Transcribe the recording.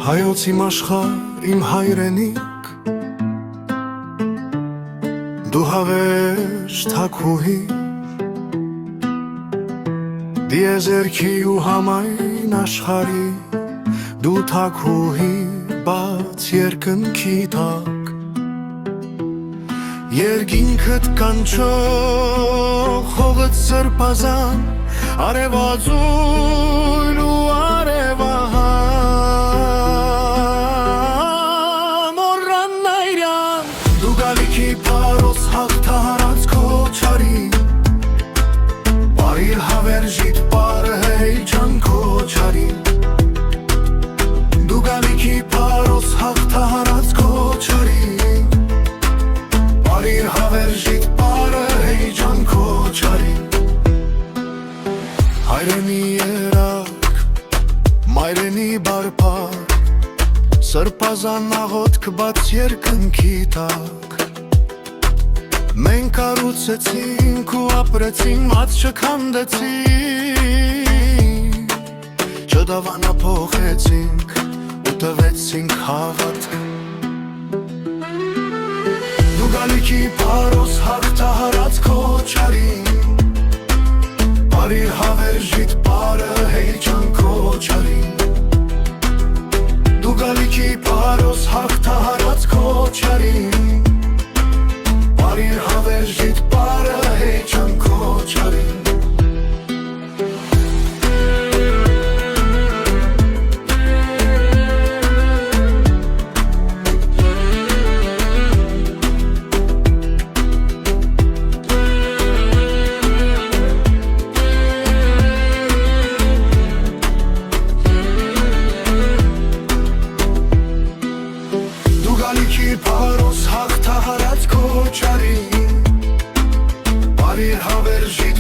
Հայոց իմ աշխարհ, իմ հայրենիք, դու հավերժ թագուհի, դիեզերքի ու համայն աշխարհի, դու թագուհի բաց երկնքի տակ, երկինքդ կանչող հողդ սրբազան, արևածույլ ու արևահան, մոռանայրան, դու գալիքի պարոս հաղթահարած քո չարին, բարիր հավերժիտ պարը հեյջան քո չարին, դու գալիքի պարոս հաղթահարած քո չարին, բարիր հավերժիտ պարը հեյջան քո չարին, հայրենի երակ, մայրենի բարպար, սրբազան աղոտք բաց երկնքի տակ, մենք առուցեցինք ու ապրեցինք, մած չքանդեցինք, չդավանափոխեցինք ու տվեցինք հավատք, դու գալիքի պարոս հաղթահարած քո չարին, բարիր հավերժիտ պարը հեյջան քո չարին, դու գալիքի պարոս հաղթահարած քո չարին, բարիր հավերժիտ պարը հեյջան քո չարին, պարոս հաղթահարած քո չարին, բարիր հավերժիտ